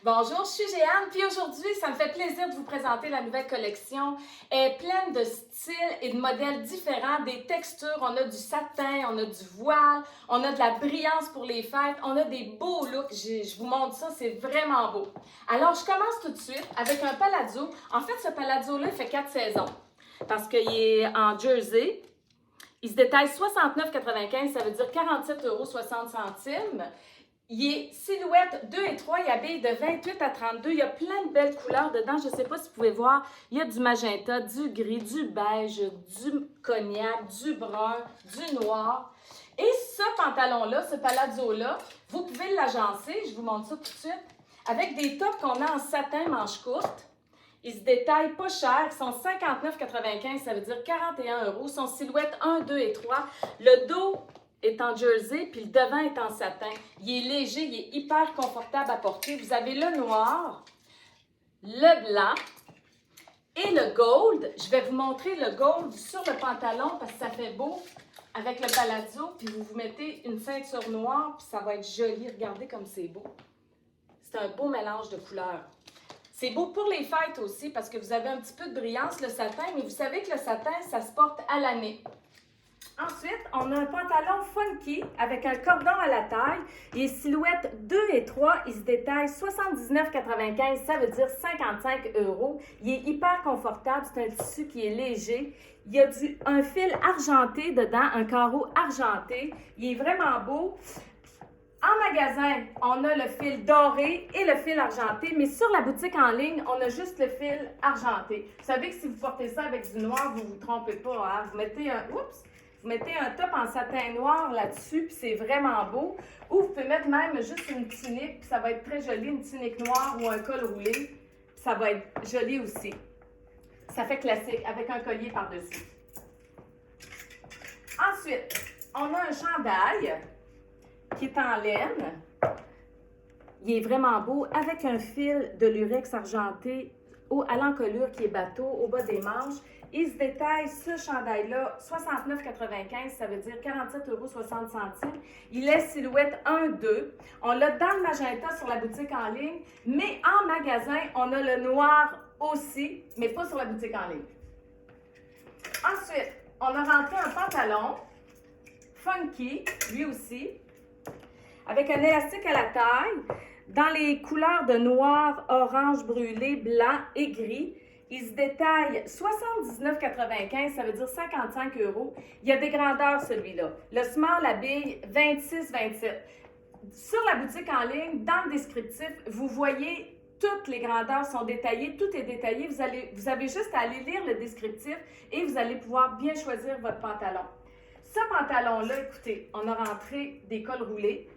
Bonjour, je suis Jeanne, puis aujourd'hui, ça me fait plaisir de vous présenter la nouvelle collection. Elle est pleine de styles et de modèles différents, des textures. On a du satin, on a du voile, on a de la brillance pour les fêtes, on a des beaux looks. Je vous montre ça, c'est vraiment beau. Alors, je commence tout de suite avec un palazzo. En fait, ce palazzo-là, il fait 4 saisons parce qu'il est en jersey. Il se détaille 69,95, ça veut dire 47,60 €. Il est silhouette 2 et 3, il habille de 28 à 32. Il y a plein de belles couleurs dedans. Je ne sais pas si vous pouvez voir. Il y a du magenta, du gris, du beige, du cognac, du brun, du noir. Et ce pantalon-là, ce palazzo-là, vous pouvez l'agencer. Je vous montre ça tout de suite. Avec des tops qu'on a en satin manche courte. Ils se détaillent pas cher. Ils sont 59,95, ça veut dire 41 €. Ils sont silhouette 1, 2 et 3. Le dos est en jersey, puis le devant est en satin. Il est léger, il est hyper confortable à porter. Vous avez le noir, le blanc et le gold. Je vais vous montrer le gold sur le pantalon parce que ça fait beau avec le palazzo. Puis vous mettez une ceinture noire, puis ça va être joli. Regardez comme c'est beau. C'est un beau mélange de couleurs. C'est beau pour les fêtes aussi parce que vous avez un petit peu de brillance, le satin, mais vous savez que le satin, ça se porte à l'année. Ensuite, on a un pantalon funky avec un cordon à la taille. Il est silhouette 2 et 3. Il se détaille 79,95. Ça veut dire 55 €. Il est hyper confortable. C'est un tissu qui est léger. Il y a un fil argenté dedans, un carreau argenté. Il est vraiment beau. En magasin, on a le fil doré et le fil argenté, mais sur la boutique en ligne, on a juste le fil argenté. Vous savez que si vous portez ça avec du noir, vous ne vous trompez pas. Hein? Vous mettez un top en satin noir là-dessus, puis c'est vraiment beau. Ou vous pouvez mettre même juste une tunique, puis ça va être très joli, une tunique noire ou un col roulé. Puis ça va être joli aussi. Ça fait classique, avec un collier par-dessus. Ensuite, on a un chandail qui est en laine. Il est vraiment beau, avec un fil de lurex argenté à l'encolure qui est bateau, au bas des manches. Il se détaille, ce chandail-là, 69,95, ça veut dire 47,60 €. Il est silhouette 1-2. On l'a dans le magenta sur la boutique en ligne, mais en magasin, on a le noir aussi, mais pas sur la boutique en ligne. Ensuite, on a rentré un pantalon funky, lui aussi, avec un élastique à la taille, dans les couleurs de noir, orange brûlé, blanc et gris. Il se détaille 79,95, ça veut dire 55 €. Il y a des grandeurs, celui-là. Le small habille 26-27. Sur la boutique en ligne, dans le descriptif, vous voyez toutes les grandeurs sont détaillées, tout est détaillé. Vous avez juste à aller lire le descriptif et vous allez pouvoir bien choisir votre pantalon. Ce pantalon-là, écoutez, on a rentré des cols roulés.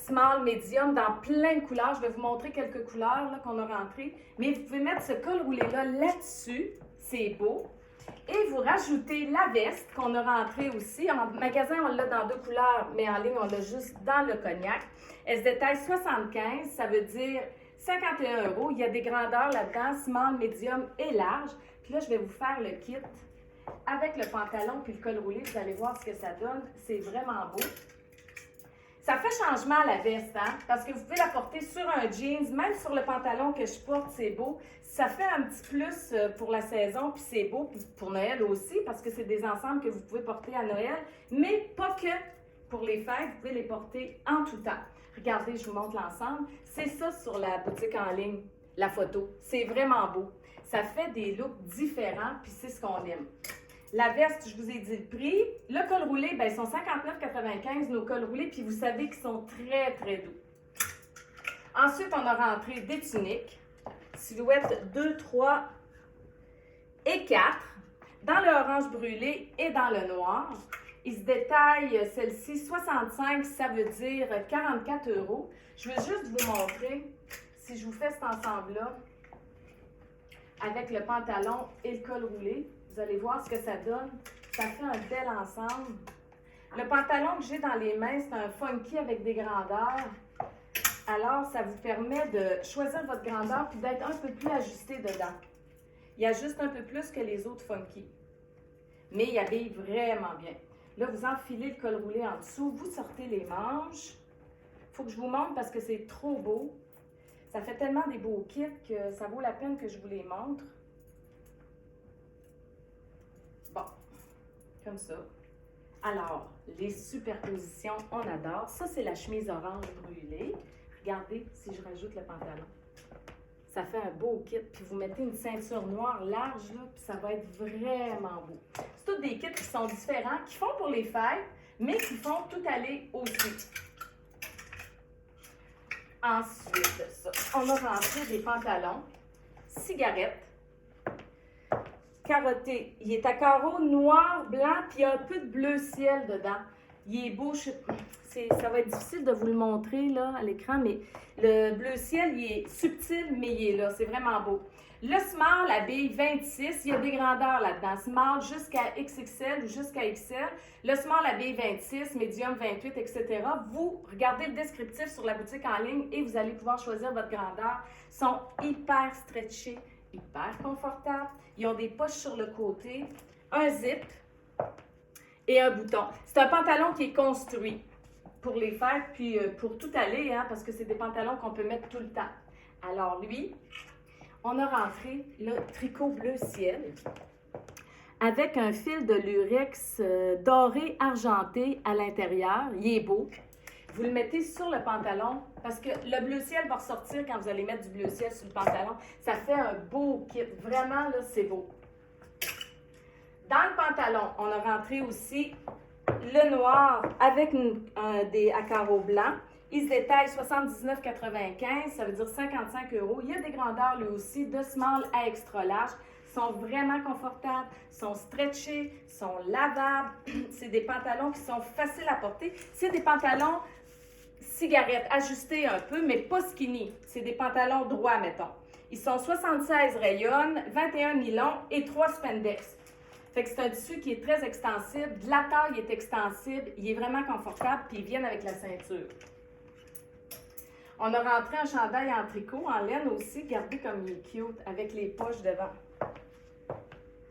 Small, medium, dans plein de couleurs. Je vais vous montrer quelques couleurs qu'on a rentrées. Mais vous pouvez mettre ce col roulé-là là-dessus. C'est beau. Et vous rajoutez la veste qu'on a rentrée aussi. En magasin, on l'a dans 2 couleurs, mais en ligne, on l'a juste dans le cognac. Elle se détaille 75, ça veut dire 51 €. Il y a des grandeurs là-dedans, small, medium et large. Puis là, je vais vous faire le kit avec le pantalon puis le col roulé. Vous allez voir ce que ça donne. C'est vraiment beau. Ça fait changement à la veste, hein? Parce que vous pouvez la porter sur un jeans, même sur le pantalon que je porte, c'est beau. Ça fait un petit plus pour la saison, puis c'est beau, puis pour Noël aussi, parce que c'est des ensembles que vous pouvez porter à Noël, mais pas que pour les fêtes, vous pouvez les porter en tout temps. Regardez, je vous montre l'ensemble. C'est ça sur la boutique en ligne, la photo. C'est vraiment beau. Ça fait des looks différents, puis c'est ce qu'on aime. La veste, je vous ai dit le prix. Le col roulé, bien, ils sont 59,95 nos cols roulés, puis vous savez qu'ils sont très, très doux. Ensuite, on a rentré des tuniques, silhouette 2, 3 et 4, dans le orange brûlé et dans le noir. Il se détaille, celle-ci, 65, ça veut dire 44 €. Je veux juste vous montrer, si je vous fais cet ensemble-là, avec le pantalon et le col roulé, vous allez voir ce que ça donne. Ça fait un bel ensemble. Le pantalon que j'ai dans les mains, c'est un funky avec des grandeurs. Alors, ça vous permet de choisir votre grandeur puis d'être un peu plus ajusté dedans. Il y a juste un peu plus que les autres funky. Mais il habille vraiment bien. Là, vous enfilez le col roulé en dessous. Vous sortez les manches. Il faut que je vous montre parce que c'est trop beau. Ça fait tellement des beaux kits que ça vaut la peine que je vous les montre. Bon, comme ça. Alors, les superpositions, on adore. Ça, c'est la chemise orange brûlée. Regardez si je rajoute le pantalon. Ça fait un beau kit. Puis vous mettez une ceinture noire large, là, puis ça va être vraiment beau. C'est tous des kits qui sont différents, qui font pour les fêtes, mais qui font tout aller aussi. Ensuite de ça, on a rentré des pantalons, cigarettes, carotté. Il est à carreaux noir, blanc, puis il y a un peu de bleu ciel dedans. Il est beau. Ça va être difficile de vous le montrer là, à l'écran, mais le bleu ciel, il est subtil, mais il est là. C'est vraiment beau. Le small habille 26. Il y a des grandeurs là-dedans. Small jusqu'à XXL ou jusqu'à XL. Le small habille 26, medium 28, etc. Vous regardez le descriptif sur la boutique en ligne et vous allez pouvoir choisir votre grandeur. Ils sont hyper stretchés, hyper confortables. Ils ont des poches sur le côté, un zip et un bouton. C'est un pantalon qui est construit pour les fêtes, puis pour tout aller, hein, parce que c'est des pantalons qu'on peut mettre tout le temps. Alors lui, on a rentré le tricot bleu ciel avec un fil de lurex doré argenté à l'intérieur. Il est beau. Vous le mettez sur le pantalon parce que le bleu ciel va ressortir quand vous allez mettre du bleu ciel sur le pantalon. Ça fait un beau kit. Vraiment, là, c'est beau. Dans le pantalon, on a rentré aussi le noir avec des à carreaux blancs. Il se détaille 79,95, ça veut dire 55 €. Il y a des grandeurs lui aussi, de small à extra large. Ils sont vraiment confortables, sont stretchés, sont lavables. C'est des pantalons qui sont faciles à porter. C'est des pantalons cigarettes, ajustés un peu, mais pas skinny. C'est des pantalons droits, mettons. Ils sont 76 rayonnes, 21 nylon et 3 spandex. Fait que c'est un tissu qui est très extensible. De la taille est extensible. Il est vraiment confortable, puis ils viennent avec la ceinture. On a rentré un chandail en tricot, en laine aussi. Regardez comme il est cute, avec les poches devant.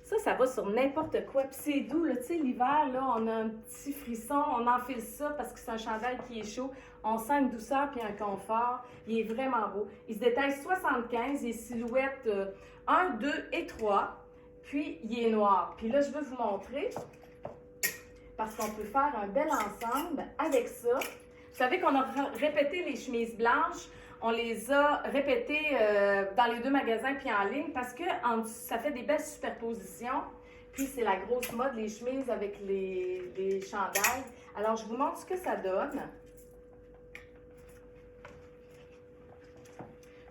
Ça va sur n'importe quoi. Puis c'est doux, là. Tu sais, l'hiver, là, on a un petit frisson. On enfile ça parce que c'est un chandail qui est chaud. On sent une douceur puis un confort. Il est vraiment beau. Il se détaille 75. Il est silhouette 1, 2 et 3. Puis, il est noir. Puis là, je veux vous montrer parce qu'on peut faire un bel ensemble avec ça. Vous savez qu'on a répété les chemises blanches. On les a répétées dans les deux magasins puis en ligne parce que ça fait des belles superpositions. Puis, c'est la grosse mode, les chemises avec les chandails. Alors, je vous montre ce que ça donne.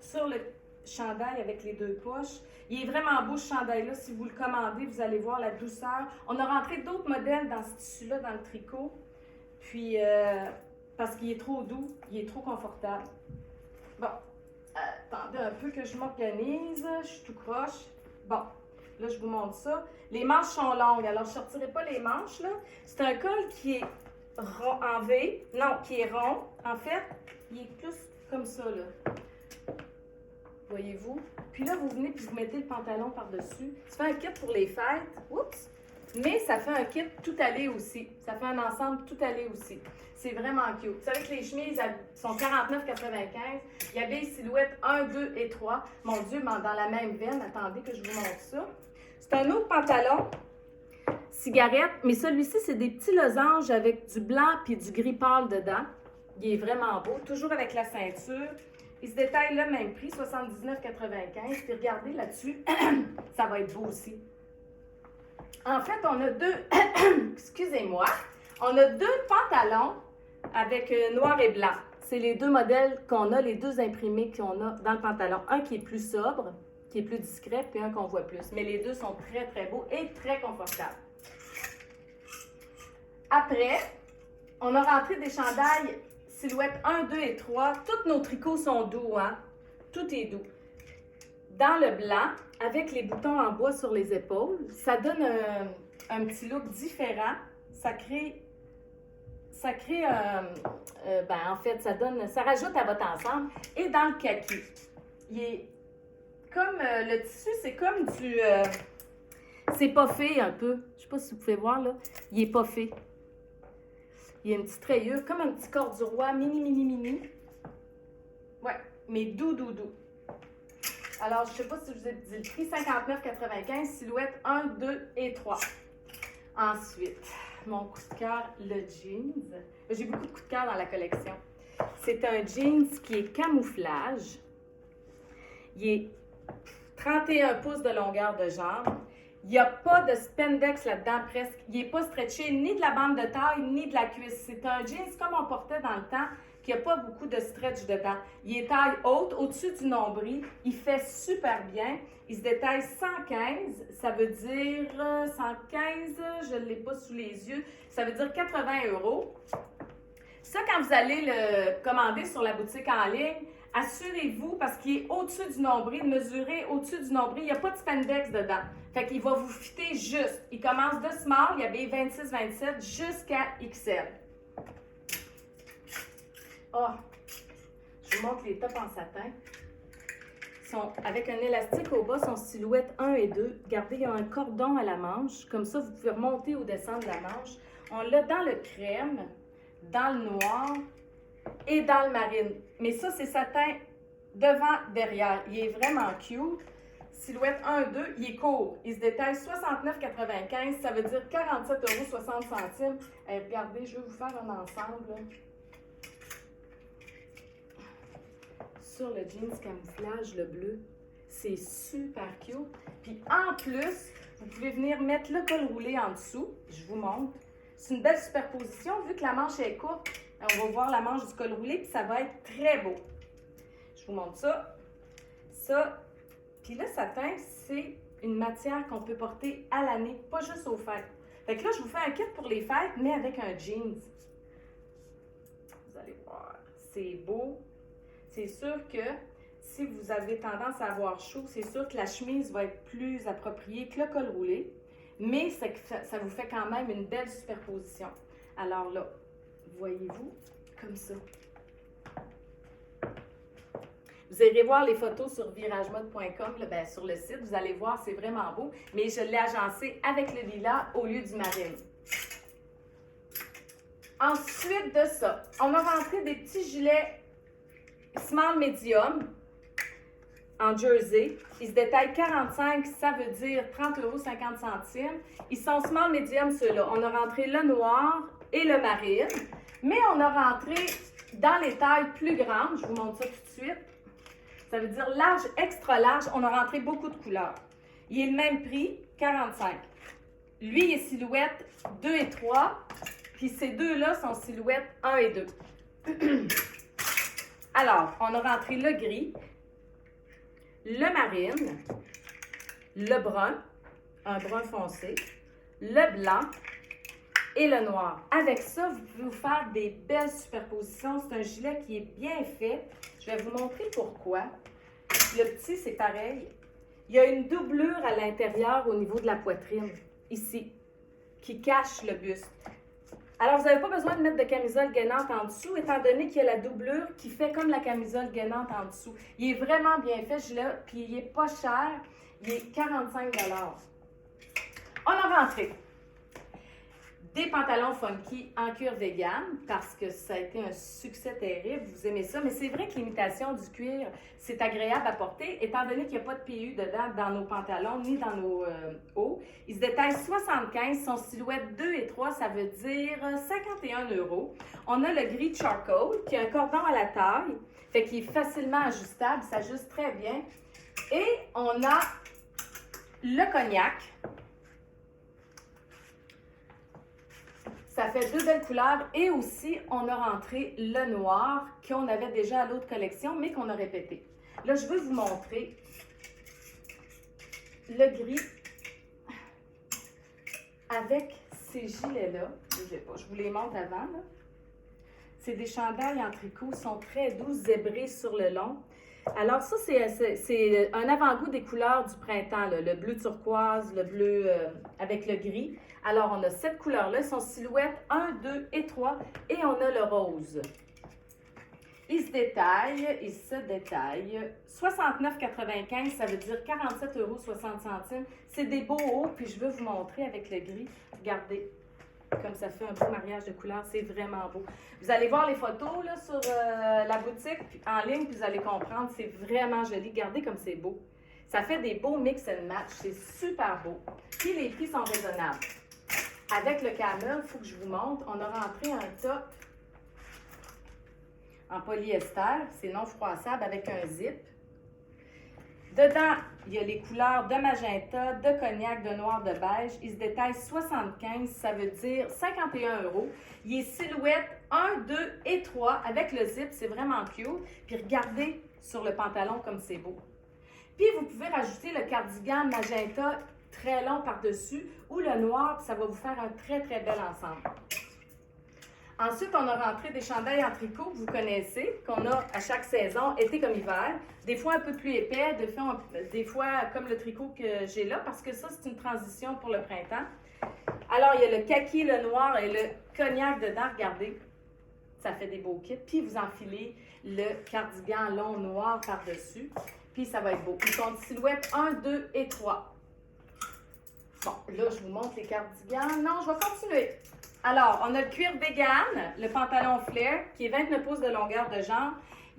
Sur le chandail avec les deux poches. Il est vraiment beau ce chandail-là. Si vous le commandez, vous allez voir la douceur. On a rentré d'autres modèles dans ce tissu-là, dans le tricot. Puis, parce qu'il est trop doux, il est trop confortable. Bon, attendez un peu que je m'organise. Je suis tout croche. Bon, là, je vous montre ça. Les manches sont longues, alors je ne sortirai pas les manches, là. C'est un col qui est rond, en V. Non, qui est rond. En fait, il est plus comme ça, là. Voyez-vous? Puis là, vous venez puis vous mettez le pantalon par-dessus. Ça fait un kit pour les fêtes. Oups! Mais ça fait un kit tout allé aussi. Ça fait un ensemble tout allé aussi. C'est vraiment cute. Vous savez que les chemises sont 49,95. Il y a des silhouettes 1, 2 et 3. Mon Dieu, mais dans la même veine. Attendez que je vous montre ça. C'est un autre pantalon. Cigarette. Mais celui-ci, c'est des petits losanges avec du blanc puis du gris pâle dedans. Il est vraiment beau. Toujours avec la ceinture. Il se détaille le même prix, 79,95. Puis regardez là-dessus, ça va être beau aussi. En fait, on a deux, excusez-moi, on a deux pantalons avec noir et blanc. C'est les deux modèles qu'on a, les deux imprimés qu'on a dans le pantalon. Un qui est plus sobre, qui est plus discret, puis un qu'on voit plus. Mais les deux sont très, très beaux et très confortables. Après, on a rentré des chandails silhouette 1, 2 et 3. Tous nos tricots sont doux, hein? Tout est doux. Dans le blanc, avec les boutons en bois sur les épaules, ça donne un petit look différent. Ça en fait, ça rajoute à votre ensemble. Et dans le kaki, il est comme, le tissu, c'est comme du, c'est puffé un peu. Je ne sais pas si vous pouvez voir, là. Il est puffé. Il y a une petite rayure, comme un petit corps du roi, mini. Ouais, mais doux. Alors, je ne sais pas si je vous ai dit le prix, 59,95, silhouette 1, 2 et 3. Ensuite, mon coup de cœur, le jeans. J'ai beaucoup de coups de cœur dans la collection. C'est un jeans qui est camouflage. Il est 31 pouces de longueur de jambe. Il n'y a pas de spandex là-dedans presque. Il n'est pas stretché ni de la bande de taille ni de la cuisse. C'est un jeans comme on portait dans le temps, qui n'a pas beaucoup de stretch dedans. Il est taille haute, au-dessus du nombril. Il fait super bien. Il se détaille 115. Ça veut dire 115, je ne l'ai pas sous les yeux. Ça veut dire 80 €. Ça, quand vous allez le commander sur la boutique en ligne, assurez-vous, parce qu'il est au-dessus du nombril, mesuré au-dessus du nombril, il n'y a pas de spandex dedans. Fait qu'il va vous fitter juste. Il commence de small, il y a bien 26-27 jusqu'à XL. Oh, je vous montre les tops en satin. Avec un élastique au bas, sont silhouette 1 et 2. Regardez, il y a un cordon à la manche. Comme ça, vous pouvez remonter ou descendre la manche. On l'a dans le crème, dans le noir et dans le marine. Mais ça, c'est satin devant, derrière. Il est vraiment cute. Silhouette 1, 2, il est court. Il se détaille 69,95. Ça veut dire 47,60 €. Regardez, je vais vous faire un ensemble, là. Sur le jeans camouflage, le bleu. C'est super cute. Puis en plus, vous pouvez venir mettre le col roulé en dessous. Je vous montre. C'est une belle superposition. Vu que la manche est courte, on va voir la manche du col roulé, puis ça va être très beau. Je vous montre ça. Ça. Puis le satin, c'est une matière qu'on peut porter à l'année, pas juste aux fêtes. Fait que là, je vous fais un kit pour les fêtes, mais avec un jeans. Vous allez voir. C'est beau. C'est sûr que si vous avez tendance à avoir chaud, c'est sûr que la chemise va être plus appropriée que le col roulé, mais ça vous fait quand même une belle superposition. Alors là, voyez-vous, comme ça. Vous irez voir les photos sur viragemode.com, sur le site, vous allez voir, c'est vraiment beau, mais je l'ai agencé avec le lilas au lieu du marine. Ensuite de ça, on a rentré des petits gilets small medium en jersey. Ils se détaillent 45, ça veut dire 30,50 €. Ils sont small medium ceux-là. On a rentré le noir et le marine, mais on a rentré dans les tailles plus grandes. Je vous montre ça tout de suite. Ça veut dire large, extra large. On a rentré beaucoup de couleurs. Il est le même prix, 45. Lui, il est silhouette 2 et 3, puis ces deux-là sont silhouette 1 et 2. Alors, on a rentré le gris, le marine, le brun, un brun foncé, le blanc et le noir. Avec ça, vous pouvez vous faire des belles superpositions. C'est un gilet qui est bien fait. Je vais vous montrer pourquoi. Le petit, c'est pareil. Il y a une doublure à l'intérieur au niveau de la poitrine, ici, qui cache le buste. Alors, vous n'avez pas besoin de mettre de camisole gainante en dessous, étant donné qu'il y a la doublure qui fait comme la camisole gainante en dessous. Il est vraiment bien fait, ce gilet, puis il n'est pas cher. Il est 45 $. On a rentré des pantalons funky en cuir vegan, parce que ça a été un succès terrible. Vous aimez ça, mais c'est vrai que l'imitation du cuir, c'est agréable à porter, étant donné qu'il n'y a pas de PU dedans dans nos pantalons, ni dans nos hauts. Ils se détaillent 75, son silhouette 2 et 3, ça veut dire 51 €. On a le gris charcoal, qui a un cordon à la taille, fait qu'il est facilement ajustable, il s'ajuste très bien. Et on a le cognac. Ça fait deux belles couleurs et aussi, on a rentré le noir qu'on avait déjà à l'autre collection, mais qu'on a répété. Là, je veux vous montrer le gris avec ces gilets-là. Je vous les montre avant. C'est des chandails en tricot, ils sont très doux, zébrés sur le long. Alors ça, c'est un avant-goût des couleurs du printemps, là. Le bleu turquoise, le bleu avec le gris. Alors, on a cette couleur-là, ils sont silhouettes 1, 2 et 3, et on a le rose. Il se détaille 69,95, ça veut dire 47,60 €. C'est des beaux hauts, puis je veux vous montrer avec le gris. Regardez, Comme ça fait un beau mariage de couleurs, c'est vraiment beau. Vous allez voir les photos là, sur la boutique en ligne, puis vous allez comprendre, c'est vraiment joli. Regardez comme c'est beau. Ça fait des beaux mix and match, c'est super beau. Puis les prix sont raisonnables. Avec le camel, il faut que je vous montre, on a rentré un top en polyester, c'est non froissable avec un zip. Dedans, il y a les couleurs de magenta, de cognac, de noir, de beige. Il se détaille 75, ça veut dire 51 €. Il est silhouette 1, 2 et 3 avec le zip, c'est vraiment cute. Puis regardez sur le pantalon comme c'est beau. Puis vous pouvez rajouter le cardigan magenta très long par-dessus ou le noir, puis ça va vous faire un très très bel ensemble. Ensuite, on a rentré des chandails en tricot que vous connaissez, qu'on a à chaque saison, été comme hiver. Des fois un peu plus épais, des fois comme le tricot que j'ai là, parce que ça, c'est une transition pour le printemps. Alors, il y a le kaki, le noir et le cognac dedans. Regardez, ça fait des beaux kits. Puis, vous enfilez le cardigan long noir par-dessus. Puis, ça va être beau. Ils sont de silhouette 1, 2 et 3. Bon, là, je vous montre les cardigans. Non, je vais continuer. Alors, on a le cuir vegan, le pantalon flare, qui est 29 pouces de longueur de jambe.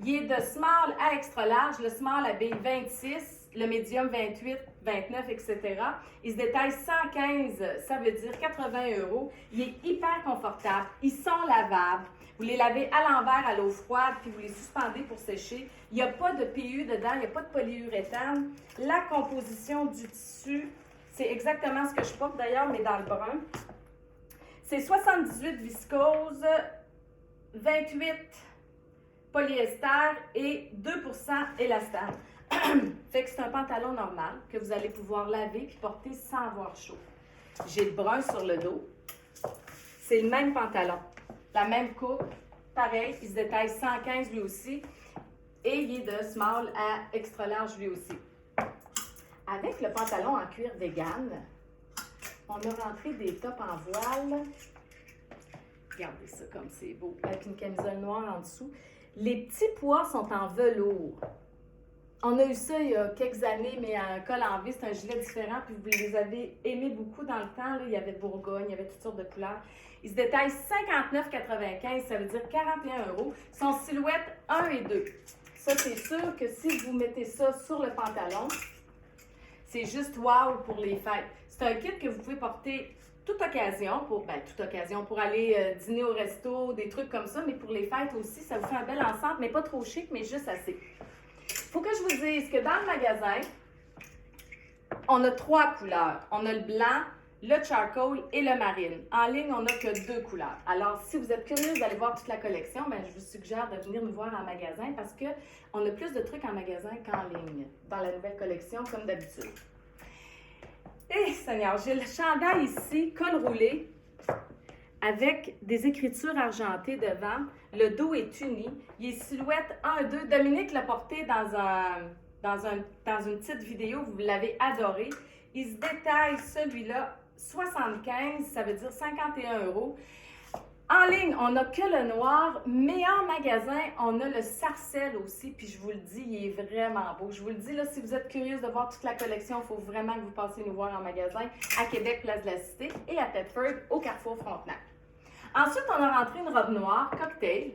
Il est de small à extra large. Le small habille 26, le medium 28, 29, etc. Il se détaille 115, ça veut dire 80 €. Il est hyper confortable. Ils sont lavables. Vous les lavez à l'envers à l'eau froide, puis vous les suspendez pour sécher. Il n'y a pas de PU dedans, il n'y a pas de polyuréthane. La composition du tissu, c'est exactement ce que je porte d'ailleurs, mais dans le brun. C'est 78 viscose, 28 polyester et 2% élastane. Fait que c'est un pantalon normal que vous allez pouvoir laver puis porter sans avoir chaud. J'ai le brun sur le dos. C'est le même pantalon, la même coupe, pareil, il se détaille 115 lui aussi et il est de small à extra large lui aussi. Avec le pantalon en cuir vegan, on a rentré des tops en voile. Regardez ça comme c'est beau. Avec une camisole noire en dessous. Les petits pois sont en velours. On a eu ça il y a quelques années, mais à un col en V, c'est un gilet différent. Puis vous les avez aimés beaucoup dans le temps. Là. Il y avait Bourgogne, il y avait toutes sortes de couleurs. Ils se détaillent 59,95, ça veut dire 41 €. Ils sont silhouettes 1 et 2. Ça, c'est sûr que si vous mettez ça sur le pantalon, c'est juste wow pour les fêtes. C'est un kit que vous pouvez porter toute occasion, pour aller dîner au resto, des trucs comme ça, mais pour les fêtes aussi, ça vous fait un bel ensemble, mais pas trop chic, mais juste assez. Faut que je vous dise que dans le magasin, on a 3 couleurs. On a le blanc, le charcoal et le marine. En ligne, on n'a que 2 couleurs. Alors, si vous êtes curieux d'aller voir toute la collection, je vous suggère de venir nous voir en magasin parce qu'on a plus de trucs en magasin qu'en ligne, dans la nouvelle collection, comme d'habitude. Eh, Seigneur, j'ai le chandail ici, col roulé, avec des écritures argentées devant. Le dos est uni. Il est silhouette 1-2. Dominique l'a porté dans une petite vidéo. Vous l'avez adoré. Il se détaille, celui-là, 75, ça veut dire 51 €. En ligne, on n'a que le noir, mais en magasin, on a le sarcelle aussi, puis je vous le dis, il est vraiment beau. Je vous le dis, là, si vous êtes curieuse de voir toute la collection, il faut vraiment que vous passiez nous voir en magasin à Québec, Place de la Cité, et à Thetford, au Carrefour Frontenac. Ensuite, on a rentré une robe noire, cocktail.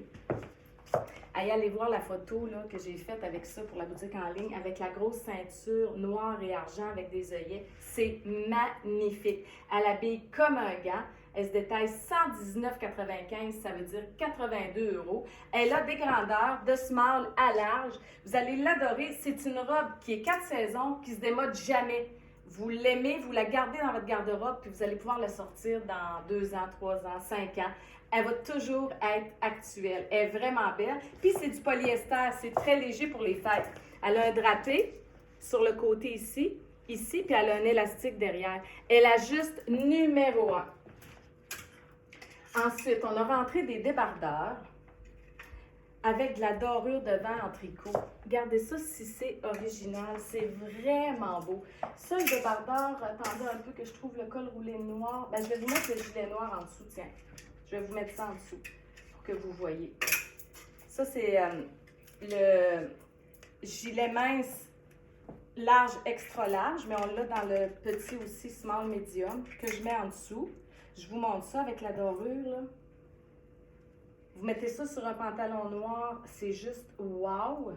Allez voir la photo là, que j'ai faite avec ça pour la boutique en ligne, avec la grosse ceinture noire et argent avec des œillets. C'est magnifique. Elle habille comme un gant. Elle se détaille 119,95, ça veut dire 82 €. Elle a des grandeurs de small à large. Vous allez l'adorer. C'est une robe qui est 4 saisons, qui se démode jamais. Vous l'aimez, vous la gardez dans votre garde-robe, puis vous allez pouvoir la sortir dans 2 ans, 3 ans, 5 ans. Elle va toujours être actuelle. Elle est vraiment belle. Puis c'est du polyester, c'est très léger pour les fêtes. Elle a un drapé sur le côté ici, puis elle a un élastique derrière. Elle ajuste numéro 1. Ensuite, on a rentré des débardeurs avec de la dorure devant en tricot. Regardez ça si c'est original, c'est vraiment beau. Ça, le débardeur, attendez un peu que je trouve le col roulé noir. Je vais vous mettre le gilet noir en dessous, tiens. Je vais vous mettre ça en dessous pour que vous voyez. Ça, c'est le gilet mince, large, extra large, mais on l'a dans le petit aussi, small, medium, que je mets en dessous. Je vous montre ça avec la dorure, là. Vous mettez ça sur un pantalon noir, c'est juste wow!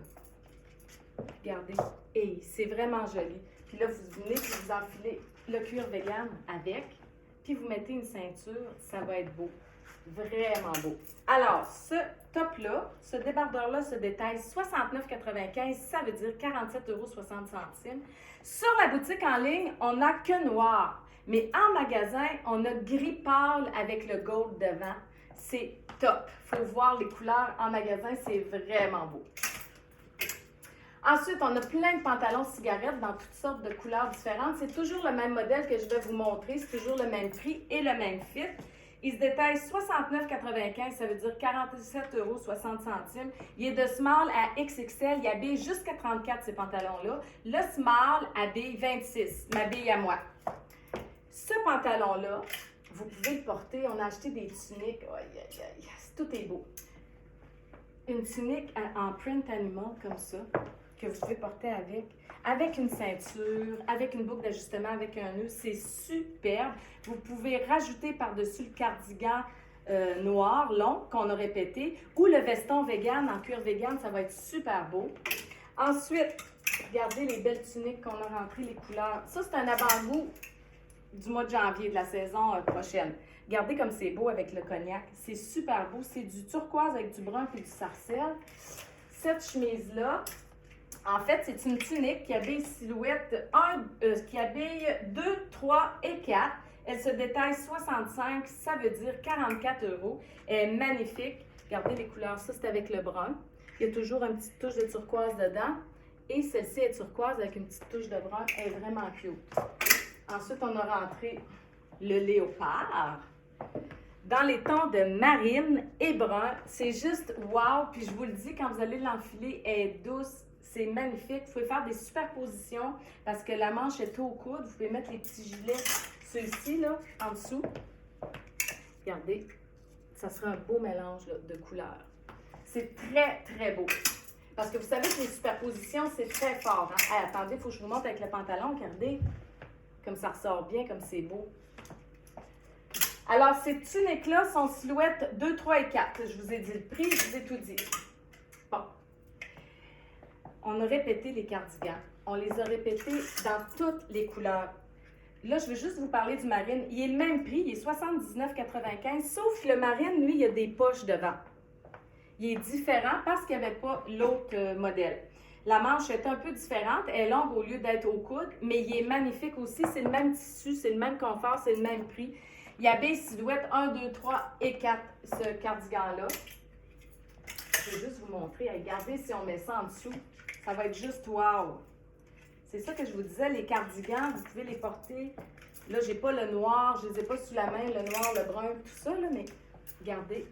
Regardez, et c'est vraiment joli. Puis là, vous venez, puis vous enfilez le cuir vegan avec, puis vous mettez une ceinture, ça va être beau. Vraiment beau. Alors, ce top-là, ce débardeur-là se détaille 69,95 $, ça veut dire 47,60 €. Sur la boutique en ligne, on n'a que noir. Mais en magasin, on a gris pâle avec le gold devant. C'est top. Il faut voir les couleurs en magasin, c'est vraiment beau. Ensuite, on a plein de pantalons cigarettes dans toutes sortes de couleurs différentes. C'est toujours le même modèle que je vais vous montrer. C'est toujours le même prix et le même fit. Il se détaille 69,95 $, ça veut dire 47,60 €. Il est de small à XXL. Il habille jusqu'à 34 ces pantalons-là. Le small habille 26, m'habille à moi. Ce pantalon-là, vous pouvez le porter. On a acheté des tuniques. Aïe, aïe, aïe. Tout est beau. Une tunique en print animal comme ça, que vous pouvez porter avec une ceinture, avec une boucle d'ajustement, avec un nœud. C'est superbe. Vous pouvez rajouter par-dessus le cardigan noir, long, qu'on a répété, ou le veston vegan en cuir vegan. Ça va être super beau. Ensuite, regardez les belles tuniques qu'on a rentrées, les couleurs. Ça, c'est un avant-goût du mois de janvier, de la saison prochaine. Regardez comme c'est beau avec le cognac. C'est super beau. C'est du turquoise avec du brun et du sarcelle. Cette chemise-là, en fait, c'est une tunique qui habille silhouette qui habille 2, 3 et 4. Elle se détaille 65, ça veut dire 44 €. Elle est magnifique. Regardez les couleurs. Ça, c'est avec le brun. Il y a toujours une petite touche de turquoise dedans. Et celle-ci est turquoise avec une petite touche de brun. Elle est vraiment cute. Ensuite, on a rentré le léopard dans les tons de marine et brun. C'est juste wow! Puis je vous le dis, quand vous allez l'enfiler, elle est douce. C'est magnifique. Vous pouvez faire des superpositions parce que la manche est au coude. Vous pouvez mettre les petits gilets, ceux-ci, là, en dessous. Regardez, ça sera un beau mélange là, de couleurs. C'est très, très beau. Parce que vous savez que les superpositions, c'est très fort. Hein? Hey, attendez, il faut que je vous montre avec le pantalon. Regardez, comme ça ressort bien, comme c'est beau. Alors, ces tuniques-là sont silhouettes 2, 3 et 4. Je vous ai dit le prix, je vous ai tout dit. Bon. On a répété les cardigans. On les a répétés dans toutes les couleurs. Là, je veux juste vous parler du marine. Il est le même prix, il est 79,95 $, sauf que le marine, lui, il y a des poches devant. Il est différent parce qu'il n'y avait pas l'autre modèle. La manche est un peu différente, elle est longue au lieu d'être au coude, mais il est magnifique aussi. C'est le même tissu, c'est le même confort, c'est le même prix. Il habille silhouette 1, 2, 3 et 4, ce cardigan-là. Je vais juste vous montrer. Regardez si on met ça en dessous. Ça va être juste wow! C'est ça que je vous disais, les cardigans, vous pouvez les porter. Là, j'ai pas le noir, je les ai pas sous la main, le noir, le brun, tout ça, là, mais regardez.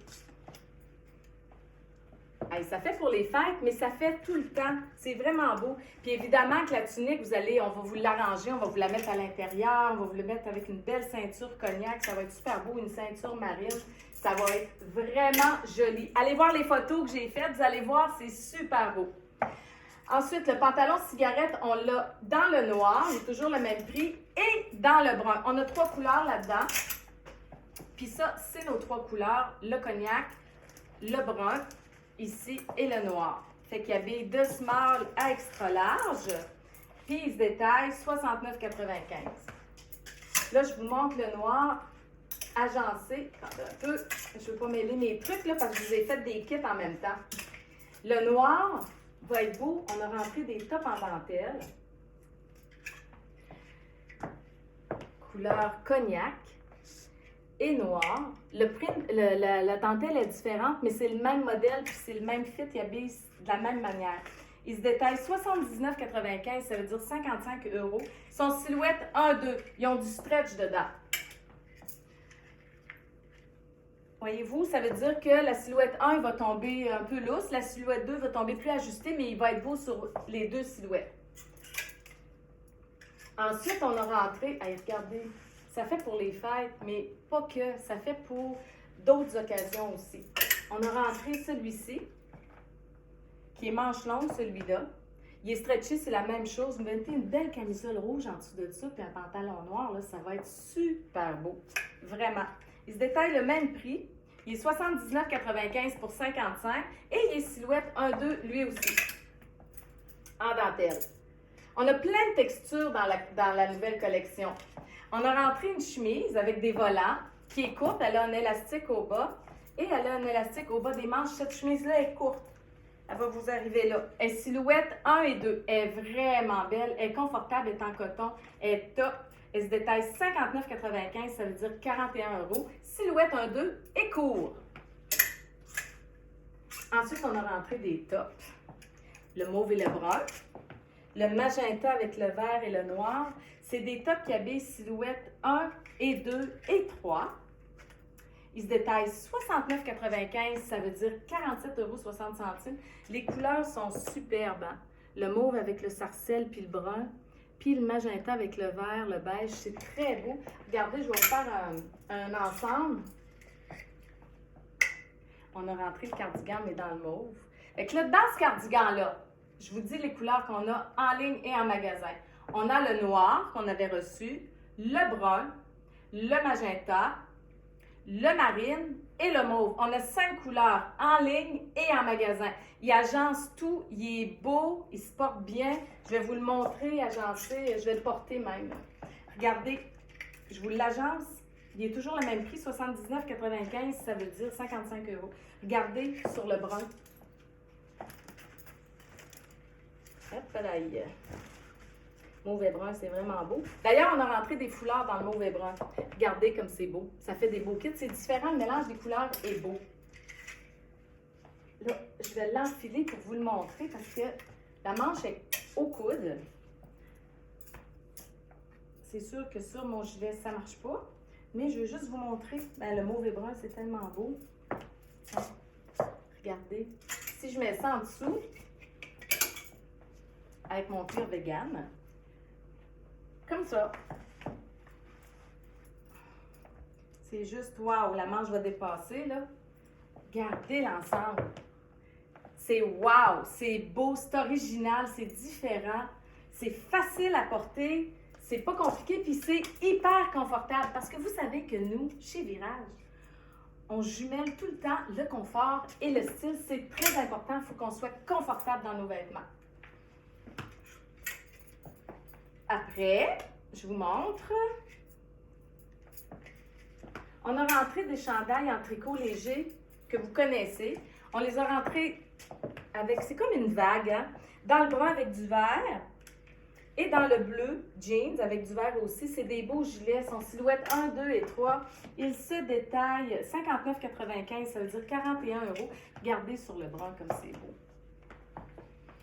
Hey, ça fait pour les fêtes, mais ça fait tout le temps. C'est vraiment beau. Puis évidemment que la tunique, on va vous l'arranger, on va vous la mettre à l'intérieur, on va vous le mettre avec une belle ceinture cognac. Ça va être super beau, une ceinture marine. Ça va être vraiment joli. Allez voir les photos que j'ai faites, vous allez voir, c'est super beau. Ensuite, le pantalon cigarette, on l'a dans le noir, il est toujours le même prix, et dans le brun. On a 3 couleurs là-dedans. Puis ça, c'est nos 3 couleurs, le cognac, le brun, ici, et le noir. Fait qu'il habille de small à extra large, puis il se détaille 69,95 $. Là, je vous montre le noir agencé. Attendez un peu, je ne veux pas mêler mes trucs là, parce que je vous ai fait des kits en même temps. Le noir va être beau. On a rentré des tops en dentelle. Couleur cognac et noir. La dentelle est différente, mais c'est le même modèle puis c'est le même fit. Il habille de la même manière. Il se détaille 79,95 $, ça veut dire 55 €. Son silhouette 1-2. Ils ont du stretch dedans. Voyez-vous, ça veut dire que la silhouette 1 va tomber un peu lousse, la silhouette 2 va tomber plus ajustée, mais il va être beau sur les deux silhouettes. Ensuite, on a rentré, allez, regardez, ça fait pour les fêtes, mais pas que, ça fait pour d'autres occasions aussi. On a rentré celui-ci, qui est manche longue, celui-là. Il est stretché, c'est la même chose. Vous mettez une belle camisole rouge en dessous de ça, puis un pantalon noir, là, ça va être super beau. Vraiment. Il se détaille le même prix. Il est 79,95 pour 55 et il est silhouette 1-2 lui aussi. En dentelle. On a plein de textures dans la nouvelle collection. On a rentré une chemise avec des volants qui est courte. Elle a un élastique au bas et elle a un élastique au bas des manches. Cette chemise-là est courte. Elle va vous arriver là. Elle est silhouette 1 et 2. Elle est vraiment belle. Elle est confortable, elle est en coton. Elle est top. Elle se détaille 59,95, ça veut dire 41 €. Silhouette 1-2 et court. Ensuite, on a rentré des tops. Le mauve et le brun. Le magenta avec le vert et le noir. C'est des tops qui habillent silhouette 1 et 2 et 3. Ils se détaillent 69,95, ça veut dire 47,60 €. Les couleurs sont superbes. Hein? Le mauve avec le sarcelle puis le brun, puis le magenta avec le vert, le beige, c'est très beau. Regardez, je vais vous faire un ensemble. On a rentré le cardigan, mais dans le mauve. Fait que là, dans ce cardigan-là, je vous dis les couleurs qu'on a en ligne et en magasin. On a le noir qu'on avait reçu, le brun, le magenta, le marine et le mauve. On a 5 couleurs en ligne et en magasin. Il agence tout, il est beau, il se porte bien. Je vais vous le montrer, agencé, je vais le porter même. Regardez, je vous l'agence. Il est toujours le même prix, 79,95, ça veut dire 55 €. Regardez sur le brun. Hop là. Mauve et brun, c'est vraiment beau. D'ailleurs, on a rentré des foulards dans le mauve et brun. Regardez comme c'est beau. Ça fait des beaux kits. C'est différent, le mélange des couleurs est beau. Là, je vais l'enfiler pour vous le montrer parce que la manche est au coude. C'est sûr que sur mon gilet, ça ne marche pas. Mais je veux juste vous montrer. Ben, le mauve et brun, c'est tellement beau. Regardez. Si je mets ça en dessous, avec mon cuir vegan, comme ça. C'est juste, waouh, la manche va dépasser, là. Regardez l'ensemble. C'est waouh, c'est beau, c'est original, c'est différent. C'est facile à porter, c'est pas compliqué, puis c'est hyper confortable. Parce que vous savez que nous, chez Virage, on jumelle tout le temps le confort et le style. C'est très important, il faut qu'on soit confortable dans nos vêtements. Après, je vous montre. On a rentré des chandails en tricot léger que vous connaissez. On les a rentrés avec, c'est comme une vague, hein? Dans le brun avec du vert et dans le bleu, jeans avec du vert aussi. C'est des beaux gilets, sont silhouette 1, 2 et 3. Ils se détaillent 59,95, ça veut dire 41 €. Regardez sur le brun comme c'est beau.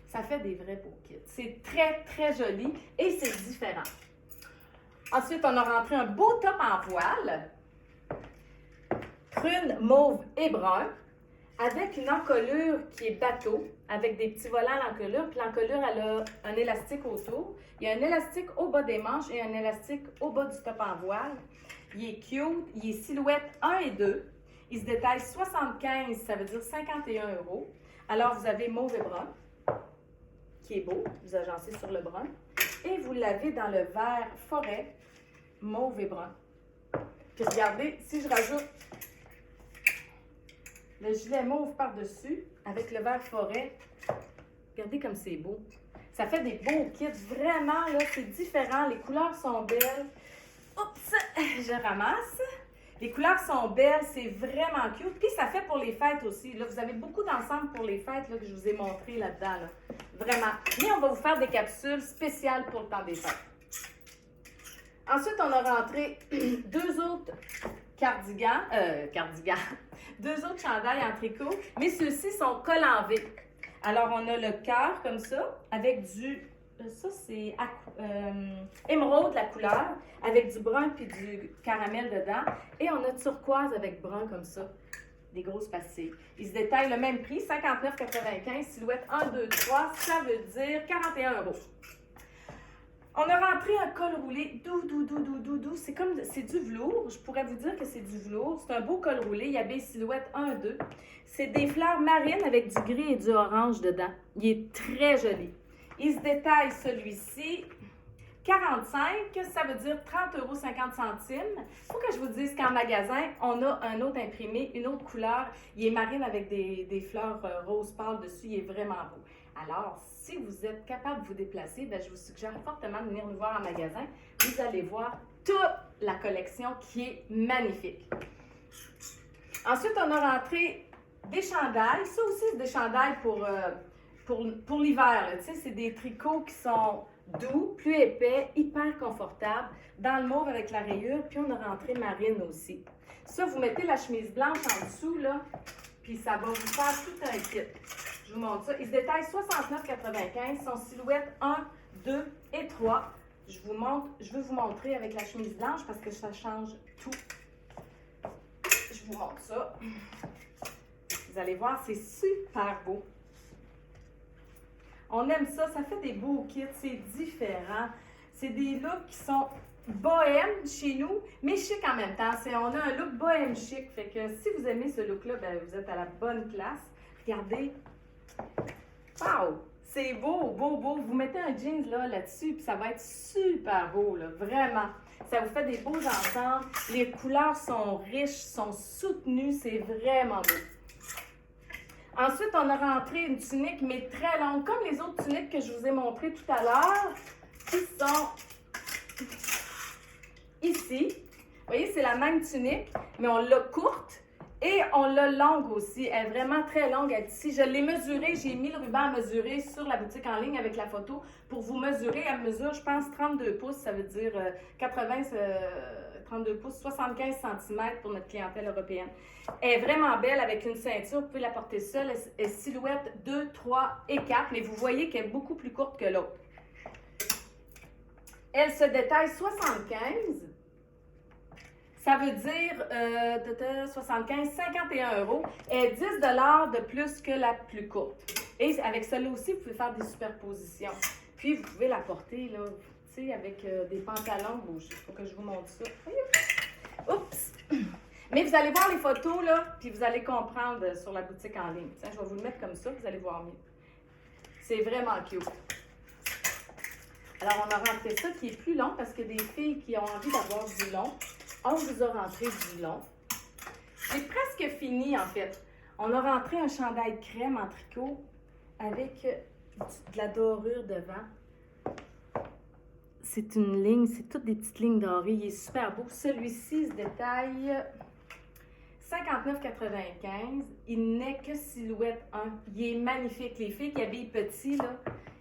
Ça fait des vrais beaux kits. C'est très, très joli et c'est différent. Ensuite, on a rentré un beau top en voile, prune, mauve et brun, avec une encolure qui est bateau, avec des petits volants à l'encolure. Puis l'encolure, elle a un élastique autour. Il y a un élastique au bas des manches et un élastique au bas du top en voile. Il est cute, il est silhouette 1 et 2. Il se détaille 75, ça veut dire 51 €. Alors, vous avez mauve et brun, qui est beau, vous agencez sur le brun. Et vous l'avez dans le vert forêt, mauve et brun. Puis regardez, si je rajoute le gilet mauve par-dessus, avec le vert forêt, regardez comme c'est beau. Ça fait des beaux kits, vraiment, là, c'est différent. Les couleurs sont belles. Oups, je ramasse. Les couleurs sont belles, c'est vraiment cute. Puis ça fait pour les fêtes aussi. Là, vous avez beaucoup d'ensembles pour les fêtes là, que je vous ai montré là-dedans. Là. Vraiment. Mais on va vous faire des capsules spéciales pour le temps des fêtes. Ensuite, on a rentré deux autres cardigans. Deux autres chandails en tricot. Mais ceux-ci sont col en V. Alors, on a le cœur comme ça, avec du... Ça, c'est émeraude, la couleur, avec du brun puis du caramel dedans. Et on a turquoise avec brun comme ça. Des grosses pastilles. Ils se détaillent le même prix, 59,95, silhouette 1, 2, 3, ça veut dire 41 €. On a rentré un col roulé doux. C'est du velours. Je pourrais vous dire que c'est du velours. C'est un beau col roulé. Il y avait silhouette 1, 2. C'est des fleurs marines avec du gris et du orange dedans. Il est très joli. Il se détaille celui-ci. 45, ça veut dire 30,50 €. Il faut que je vous dise qu'en magasin, on a un autre imprimé, une autre couleur. Il est marine avec des fleurs rose pâle dessus. Il est vraiment beau. Alors, si vous êtes capable de vous déplacer, bien, je vous suggère fortement de venir nous voir en magasin. Vous allez voir toute la collection qui est magnifique. Ensuite, on a rentré des chandails. Ça aussi, c'est des chandails pour l'hiver. Tu sais, c'est des tricots qui sont doux, plus épais, hyper confortables, dans le mauve avec la rayure, puis on a rentré marine aussi. Ça, vous mettez la chemise blanche en dessous, là, puis ça va vous faire tout un kit. Je vous montre ça. Il se détaille 69,95, son silhouette 1, 2 et 3. Je veux vous montrer avec la chemise blanche parce que ça change tout. Je vous montre ça. Vous allez voir, c'est super beau. On aime ça, ça fait des beaux kits, c'est différent. C'est des looks qui sont bohèmes chez nous, mais chic en même temps. On a un look bohème chic, fait que si vous aimez ce look-là, ben, vous êtes à la bonne place. Regardez. Wow! C'est beau, beau, beau. Vous mettez un jeans là-dessus, puis ça va être super beau, là, vraiment. Ça vous fait des beaux ensembles. Les couleurs sont riches, sont soutenues, c'est vraiment beau. Ensuite, on a rentré une tunique, mais très longue, comme les autres tuniques que je vous ai montrées tout à l'heure, qui sont ici. Vous voyez, c'est la même tunique, mais on l'a courte et on l'a longue aussi. Elle est vraiment très longue, elle est ici. Je l'ai mesurée, j'ai mis le ruban à mesurer sur la boutique en ligne avec la photo pour vous mesurer. Elle mesure, je pense, 32 pouces, ça veut dire 32 pouces, 75 cm pour notre clientèle européenne. Elle est vraiment belle avec une ceinture, vous pouvez la porter seule. Elle est silhouette 2, 3 et 4, mais vous voyez qu'elle est beaucoup plus courte que l'autre. Elle se détaille 75. Ça veut dire 75, 51 €. Elle est 10 $ de plus que la plus courte. Et avec celle-là aussi, vous pouvez faire des superpositions. Puis, vous pouvez la porter, là, tu sais, avec des pantalons bougés. Il faut que je vous montre ça. Oups! Mais vous allez voir les photos, là, puis vous allez comprendre sur la boutique en ligne. Tiens, je vais vous le mettre comme ça, vous allez voir mieux. C'est vraiment cute. Alors, on a rentré ça qui est plus long parce que des filles qui ont envie d'avoir du long, on vous a rentré du long. C'est presque fini, en fait. On a rentré un chandail crème en tricot avec de la dorure devant. C'est une ligne, c'est toutes des petites lignes dorées. Il est super beau. Celui-ci se détaille 59,95. Il n'est que silhouette 1. Il est magnifique. Les filles qui habillent petit, là,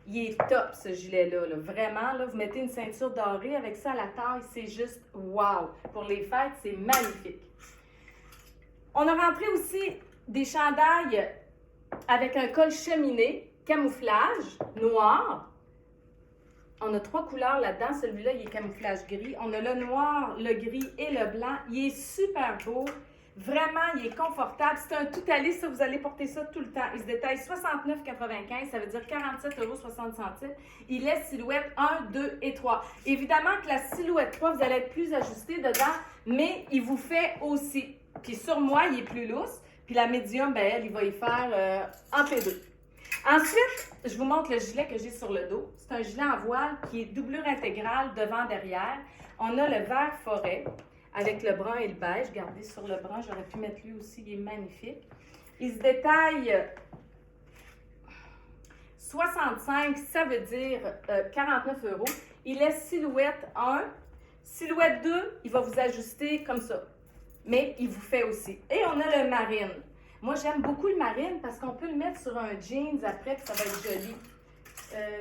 il est top, ce gilet-là. Là. Vraiment, là, vous mettez une ceinture dorée avec ça à la taille, c'est juste wow! Pour les fêtes, c'est magnifique. On a rentré aussi des chandails avec un col cheminé, camouflage, noir. On a 3 couleurs là-dedans. Celui-là, il est camouflage gris. On a le noir, le gris et le blanc. Il est super beau. Vraiment, il est confortable. C'est un tout-allé, ça, vous allez porter ça tout le temps. Il se détaille 69,95, ça veut dire 47,60 €. Il est silhouette 1, 2 et 3. Évidemment que la silhouette 3, vous allez être plus ajusté dedans, mais il vous fait aussi. Puis sur moi, il est plus lousse. Puis la médium, ben elle, il va y faire en P2. Ensuite, je vous montre le gilet que j'ai sur le dos. C'est un gilet en voile qui est doublure intégrale devant-derrière. On a le vert forêt avec le brun et le beige. Regardez sur le brun, j'aurais pu mettre lui aussi, il est magnifique. Il se détaille 65, ça veut dire 49 €. Il est silhouette 1. Silhouette 2, il va vous ajuster comme ça. Mais il vous fait aussi. Et on a le marine. Moi, j'aime beaucoup le marine parce qu'on peut le mettre sur un jeans après, puis ça va être joli.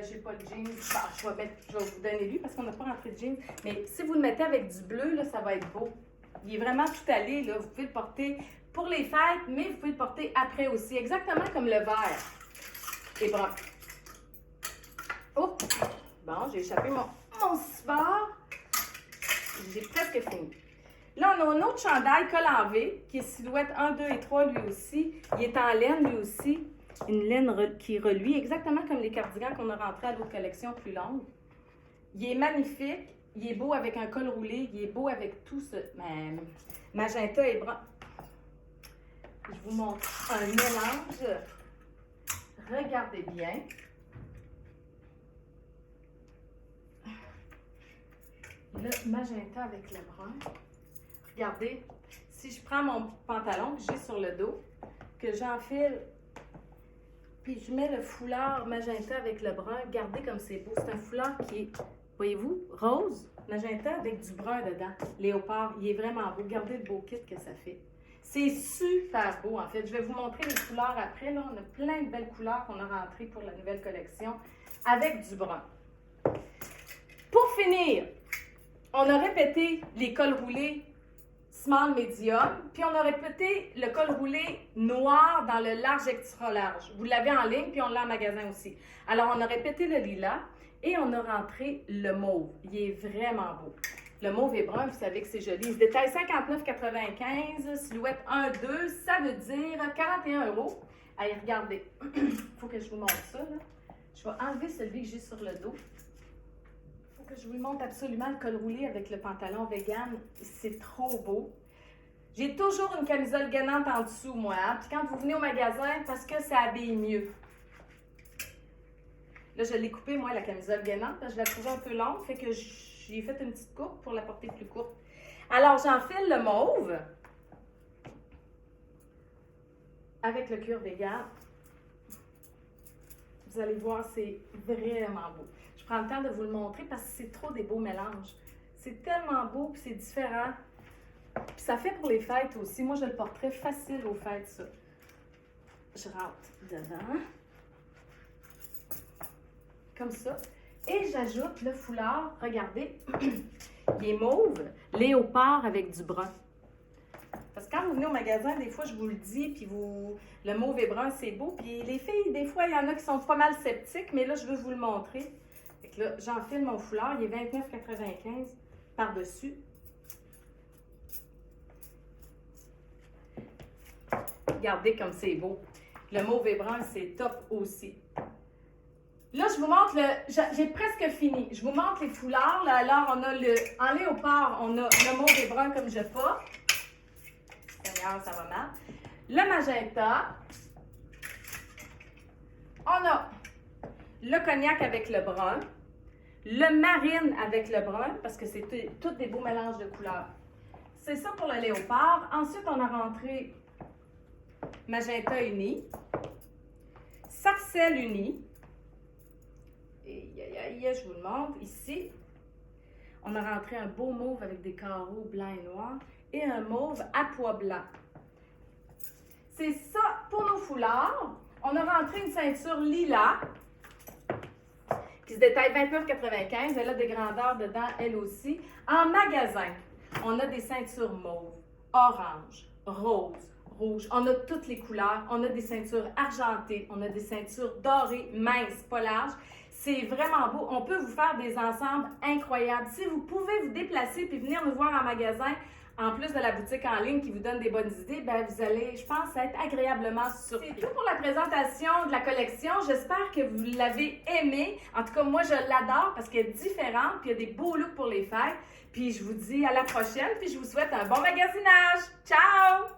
J'ai pas le jeans. Bon, je vais vous donner lui parce qu'on n'a pas rentré de jeans. Mais si vous le mettez avec du bleu, là, ça va être beau. Il est vraiment tout allé. Là. Vous pouvez le porter pour les fêtes, mais vous pouvez le porter après aussi. Exactement comme le vert et brun. Oh! Bon, j'ai échappé mon sport. J'ai presque fini. Là, on a un autre chandail col en V, qui est silhouette 1, 2 et 3 lui aussi. Il est en laine lui aussi. Une laine qui reluit, exactement comme les cardigans qu'on a rentrés à l'autre collection plus longue. Il est magnifique. Il est beau avec un col roulé. Il est beau avec tout ce magenta et brun. Je vous montre un mélange. Regardez bien. le magenta avec le brun. Regardez, si je prends mon pantalon que j'ai sur le dos, que j'enfile, puis je mets le foulard magenta avec le brun, regardez comme c'est beau. C'est un foulard qui est, voyez-vous, rose, magenta avec du brun dedans. Léopard, il est vraiment beau. Regardez le beau kit que ça fait. C'est super beau, en fait. Je vais vous montrer les couleurs après. Là, on a plein de belles couleurs qu'on a rentrées pour la nouvelle collection avec du brun. Pour finir, on a répété les cols roulés small, medium, puis on a répété le col roulé noir dans le large extra large. Vous l'avez en ligne, puis on l'a en magasin aussi. Alors, on a répété le lilas et on a rentré le mauve. Il est vraiment beau. Le mauve et brun, vous savez que c'est joli. Il se détaille 59,95, silhouette 1,2, ça veut dire 41 €. Allez, regardez. Il faut que je vous montre ça, là. Je vais enlever celui que j'ai sur le dos. Il faut que je vous montre absolument le col roulé avec le pantalon vegan. C'est trop beau. J'ai toujours une camisole gainante en dessous, moi. Hein? Puis quand vous venez au magasin, parce que ça habille mieux. Là, je l'ai coupée, moi, la camisole gainante, parce que je la trouvais un peu longue, fait que j'ai fait une petite coupe pour la porter plus courte. Alors, j'enfile le mauve avec le cuir vegan. Vous allez voir, c'est vraiment beau. Je prends le temps de vous le montrer parce que c'est trop des beaux mélanges. C'est tellement beau, puis c'est différent. Puis ça fait pour les fêtes aussi. Moi, je le porterais facile aux fêtes, ça. Je rentre devant. Comme ça. Et j'ajoute le foulard. Regardez. Il est mauve. Léopard avec du brun. Parce que quand vous venez au magasin, des fois, je vous le dis, puis le mauve et brun, c'est beau. Puis les filles, des fois, il y en a qui sont pas mal sceptiques, mais là, je veux vous le montrer. Fait que là, j'enfile mon foulard. Il est 29,95 par-dessus. Regardez comme c'est beau. Le mauve et brun, c'est top aussi. Là, je vous montre j'ai presque fini. Je vous montre les foulards. Là, alors, on a en léopard, on a le mauve et brun comme je porte. Seigneur, ça va mal. Le magenta. On a le cognac avec le brun. Le marine avec le brun, parce que c'est tous des beaux mélanges de couleurs. C'est ça pour le léopard. Ensuite, on a rentré magenta uni, sarcelle uni, et je vous le montre ici. On a rentré un beau mauve avec des carreaux blancs et noirs et un mauve à pois blanc. C'est ça pour nos foulards. On a rentré une ceinture lilas qui se détaille 29,95. Elle a des grandeurs dedans, elle aussi. En magasin, on a des ceintures mauves, orange, rose, rouge. On a toutes les couleurs. On a des ceintures argentées. On a des ceintures dorées, minces, pas larges. C'est vraiment beau. On peut vous faire des ensembles incroyables. Si vous pouvez vous déplacer puis venir nous voir en magasin, en plus de la boutique en ligne qui vous donne des bonnes idées, ben vous allez, je pense, être agréablement surpris. C'est tout pour la présentation de la collection. J'espère que vous l'avez aimée. En tout cas, moi, je l'adore parce qu'elle est différente puis il y a des beaux looks pour les fêtes. Puis je vous dis à la prochaine puis je vous souhaite un bon magasinage. Ciao!